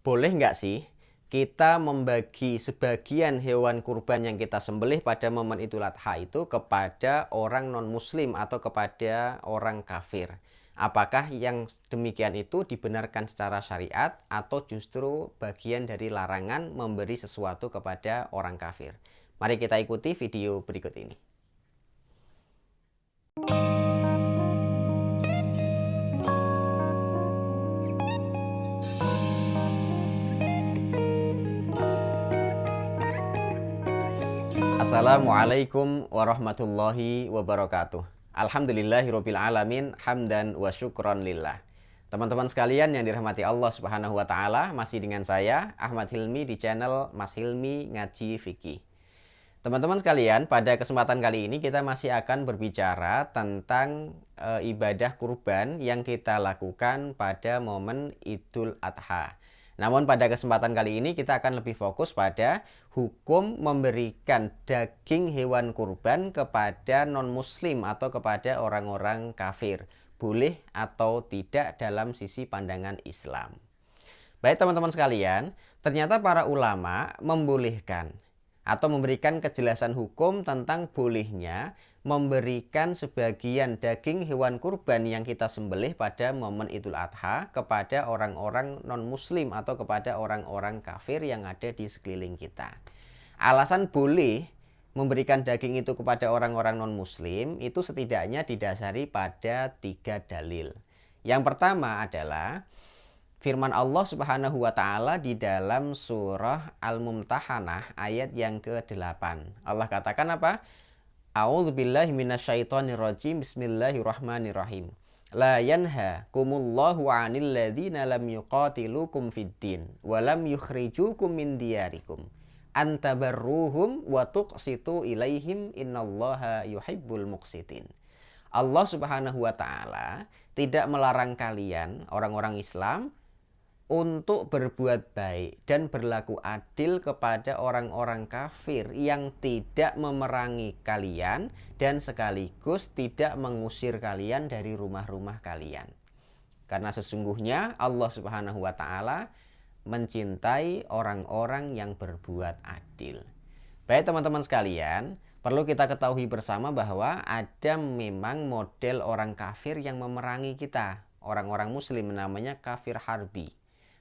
boleh nggak sih kita membagi sebagian hewan kurban yang kita sembelih pada momen Idul Adha itu kepada orang non-muslim atau kepada orang kafir? Apakah yang demikian itu dibenarkan secara syariat atau justru bagian dari larangan memberi sesuatu kepada orang kafir? Mari kita ikuti video berikut ini. Assalamualaikum warahmatullahi wabarakatuh. Alhamdulillahirabbil alamin, hamdan wa syukron lillah. Teman-teman sekalian yang dirahmati Allah Subhanahu wa taala, masih dengan saya Ahmad Hilmi di channel Mas Hilmi Ngaji Fikih. Teman-teman sekalian, pada kesempatan kali ini kita masih akan berbicara tentang ibadah kurban yang kita lakukan pada momen Idul Adha. Namun pada kesempatan kali ini kita akan lebih fokus pada hukum memberikan daging hewan kurban kepada non-muslim atau kepada orang-orang kafir. Boleh atau tidak dalam sisi pandangan Islam. Baik teman-teman sekalian, ternyata para ulama membolehkan atau memberikan kejelasan hukum tentang bolehnya memberikan sebagian daging hewan kurban yang kita sembelih pada momen Idul Adha kepada orang-orang non-muslim atau kepada orang-orang kafir yang ada di sekeliling kita. Alasan boleh memberikan daging itu kepada orang-orang non-muslim itu setidaknya didasari pada 3 dalil. Yang pertama adalah firman Allah Subhanahu wa taala di dalam surah Al-Mumtahanah ayat yang ke-8. Allah katakan apa? A'udzubillahi minasyaitonirrajim. Bismillahirrahmanirrahim. La yanhakumullahu 'anil ladzina lam yuqatilukum fiddin wa lam yukhrijukum min diyarikum an tabarruhum wa tuqsitu ilaihim innallaha yuhibbul muqsitin. Allah Subhanahu wa taala tidak melarang kalian orang-orang Islam untuk berbuat baik dan berlaku adil kepada orang-orang kafir yang tidak memerangi kalian dan sekaligus tidak mengusir kalian dari rumah-rumah kalian. Karena sesungguhnya Allah Subhanahu wa taala mencintai orang-orang yang berbuat adil. Baik teman-teman sekalian, perlu kita ketahui bersama bahwa ada memang model orang kafir yang memerangi kita. Orang-orang muslim namanya kafir harbi.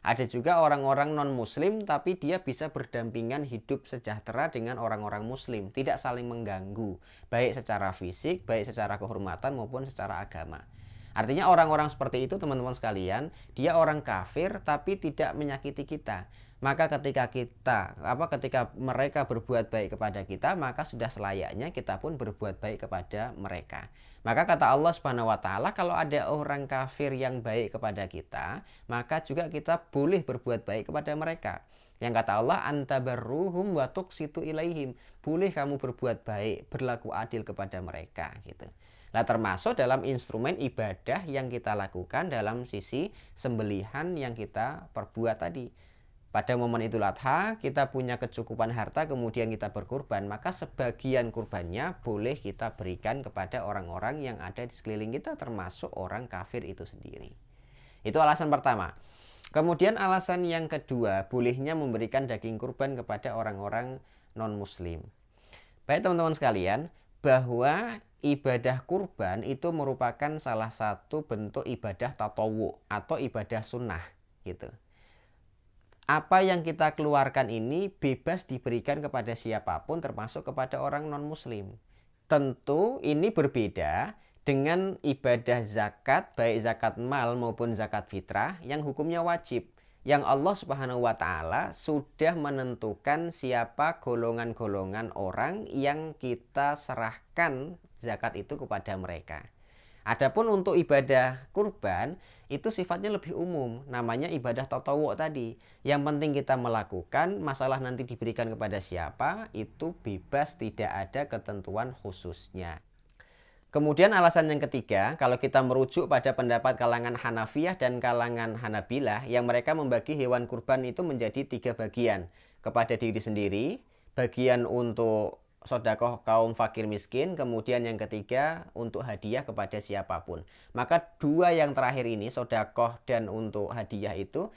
Ada juga orang-orang non-muslim tapi dia bisa berdampingan hidup sejahtera dengan orang-orang muslim. Tidak saling mengganggu, baik secara fisik, baik secara kehormatan maupun secara agama. Artinya orang-orang seperti itu teman-teman sekalian, dia orang kafir tapi tidak menyakiti kita. Maka ketika mereka berbuat baik kepada kita, maka sudah selayaknya kita pun berbuat baik kepada mereka. Maka kata Allah Subhanahu wa taala, kalau ada orang kafir yang baik kepada kita, maka juga kita boleh berbuat baik kepada mereka. Yang kata Allah, antabarruhum wa tuqsitu ilaihim. Boleh kamu berbuat baik, berlaku adil kepada mereka gitu. Nah, termasuk dalam instrumen ibadah yang kita lakukan dalam sisi sembelihan yang kita perbuat tadi. Pada momen Idul Adha kita punya kecukupan harta kemudian kita berkurban, maka sebagian kurbannya boleh kita berikan kepada orang-orang yang ada di sekeliling kita termasuk orang kafir itu sendiri. Itu alasan pertama. Kemudian alasan yang kedua, bolehnya memberikan daging kurban kepada orang-orang non-muslim. Baik teman-teman sekalian, bahwa ibadah kurban itu merupakan salah satu bentuk ibadah tatawu atau ibadah sunnah gitu. Apa yang kita keluarkan ini bebas diberikan kepada siapapun termasuk kepada orang non-muslim. Tentu ini berbeda dengan ibadah zakat, baik zakat mal maupun zakat fitrah yang hukumnya wajib. Yang Allah Subhanahu wa taala sudah menentukan siapa golongan-golongan orang yang kita serahkan zakat itu kepada mereka. Adapun untuk ibadah kurban itu sifatnya lebih umum, namanya ibadah tatawu tadi. Yang penting kita melakukan, masalah nanti diberikan kepada siapa itu bebas, tidak ada ketentuan khususnya. Kemudian alasan yang ketiga, kalau kita merujuk pada pendapat kalangan Hanafiyah dan kalangan Hanabilah yang mereka membagi hewan kurban itu menjadi 3 bagian. Kepada diri sendiri, bagian untuk sedekah kaum fakir miskin, kemudian yang ketiga untuk hadiah kepada siapapun. Maka 2 yang terakhir ini, sedekah dan untuk hadiah itu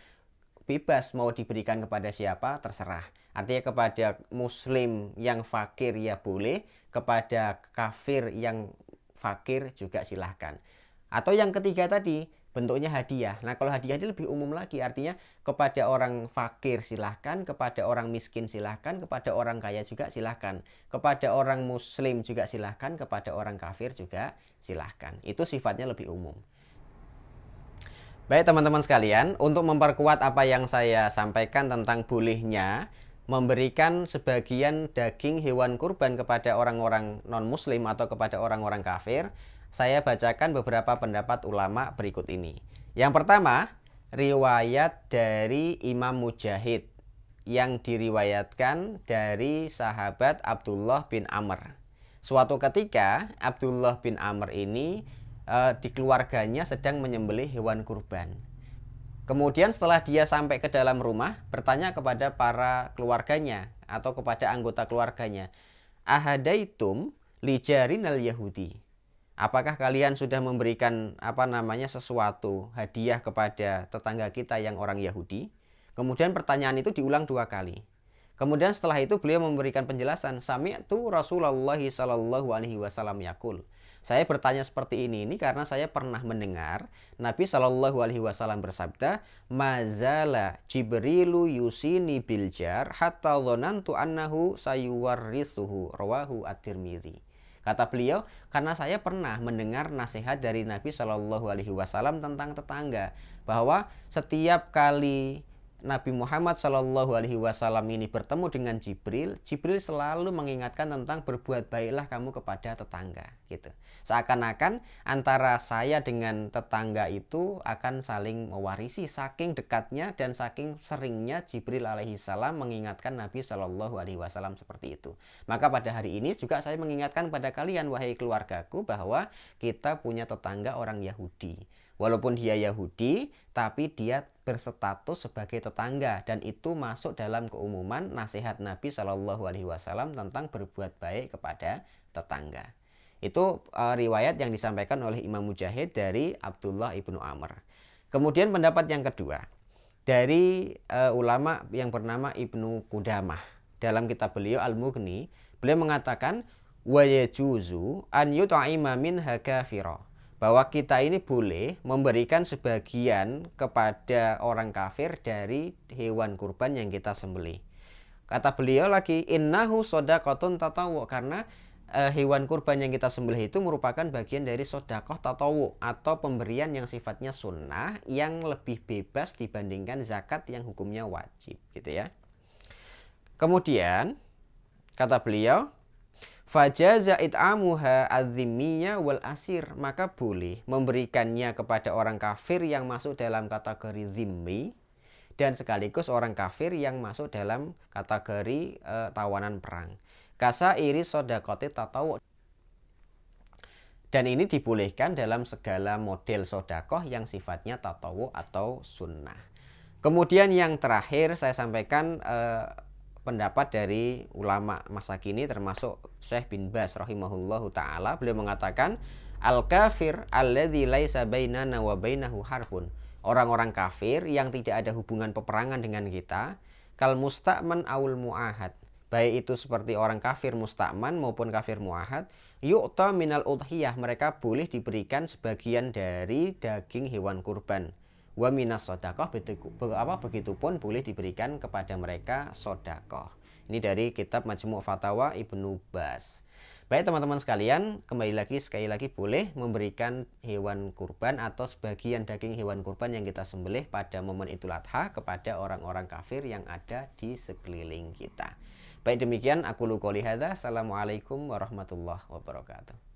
bebas mau diberikan kepada siapa terserah. Artinya kepada muslim yang fakir ya boleh, kepada kafir yang fakir juga silahkan. Atau yang ketiga tadi, bentuknya hadiah. Nah, kalau hadiah ini lebih umum lagi, artinya kepada orang fakir silahkan, kepada orang miskin silahkan, kepada orang kaya juga silahkan, kepada orang muslim juga silahkan, kepada orang kafir juga silahkan. Itu sifatnya lebih umum. Baik teman-teman sekalian, untuk memperkuat apa yang saya sampaikan tentang bolehnya memberikan sebagian daging hewan kurban kepada orang-orang non-muslim atau kepada orang-orang kafir, saya bacakan beberapa pendapat ulama berikut ini. Yang pertama, riwayat dari Imam Mujahid yang diriwayatkan dari sahabat Abdullah bin Amr. Suatu ketika Abdullah bin Amr ini di keluarganya sedang menyembelih hewan kurban. Kemudian setelah dia sampai ke dalam rumah, bertanya kepada para keluarganya atau kepada anggota keluarganya, ahadaitum lijarinal Yahudi. Apakah kalian sudah memberikan sesuatu hadiah kepada tetangga kita yang orang Yahudi? Kemudian pertanyaan itu diulang 2 kali. Kemudian setelah itu beliau memberikan penjelasan, sami'tu Rasulullah sallallahu alaihi wasallam yaqul. Saya bertanya seperti ini karena saya pernah mendengar Nabi Shallallahu Alaihi Wasallam bersabda, mazala Jibrilu yusini biljar hatta dhonantu annahu sayuwarrithuhu rawahu at-Tirmidzi. Kata beliau, karena saya pernah mendengar nasihat dari Nabi Shallallahu Alaihi Wasallam tentang tetangga, bahwa setiap kali Nabi Muhammad Shallallahu Alaihi Wasallam ini bertemu dengan Jibril, Jibril selalu mengingatkan tentang berbuat baiklah kamu kepada tetangga, gitu. Seakan-akan antara saya dengan tetangga itu akan saling mewarisi, saking dekatnya dan saking seringnya Jibril alaihi salam mengingatkan Nabi Shallallahu Alaihi Wasallam seperti itu. Maka pada hari ini juga saya mengingatkan pada kalian, wahai keluargaku, bahwa kita punya tetangga orang Yahudi. Walaupun dia Yahudi, tapi dia berstatus sebagai tetangga, dan itu masuk dalam keumuman nasihat Nabi Shallallahu Alaihi Wasallam tentang berbuat baik kepada tetangga. Itu riwayat yang disampaikan oleh Imam Mujahid dari Abdullah ibnu Amr. Kemudian pendapat yang kedua dari ulama yang bernama Ibnu Qudamah. Dalam kitab beliau Al-Mughni, beliau mengatakan wa yajuzu an yut'ima minha kafira, bahwa kita ini boleh memberikan sebagian kepada orang kafir dari hewan kurban yang kita sembelih. Kata beliau lagi, innahu shadaqatun tatawu, karena hewan kurban yang kita sembelih itu merupakan bagian dari sedekah tatawu atau pemberian yang sifatnya sunnah yang lebih bebas dibandingkan zakat yang hukumnya wajib, gitu ya. Kemudian kata beliau, fajaza it'amuha adzimiyya wal asir, maka boleh memberikannya kepada orang kafir yang masuk dalam kategori zimmi dan sekaligus orang kafir yang masuk dalam kategori tawanan perang. Kasa iris sodakoti tatawu, dan ini dibolehkan dalam segala model sodakoh yang sifatnya tatawu atau sunnah. Kemudian yang terakhir saya sampaikan pendapat dari ulama masa kini termasuk Syekh bin Baz rahimahullahu taala. Beliau mengatakan al-kafir alladzi laisa bainana wa bainahu harbun, orang-orang kafir yang tidak ada hubungan peperangan dengan kita, kal musta'man awul mu'ahad, baik itu seperti orang kafir musta'man maupun kafir mu'ahad, yu'ta minal udhiyah, mereka boleh diberikan sebagian dari daging hewan kurban. Wa minas sodakoh, begitupun boleh diberikan kepada mereka sodakoh. Ini dari kitab Majmu' Fatawa Ibnu Baz. Baik teman-teman sekalian, sekali lagi boleh memberikan hewan kurban atau sebagian daging hewan kurban yang kita sembelih pada momen Idul Adha kepada orang-orang kafir yang ada di sekeliling kita. Baik demikian, aku qouli hadza. Assalamualaikum warahmatullahi wabarakatuh.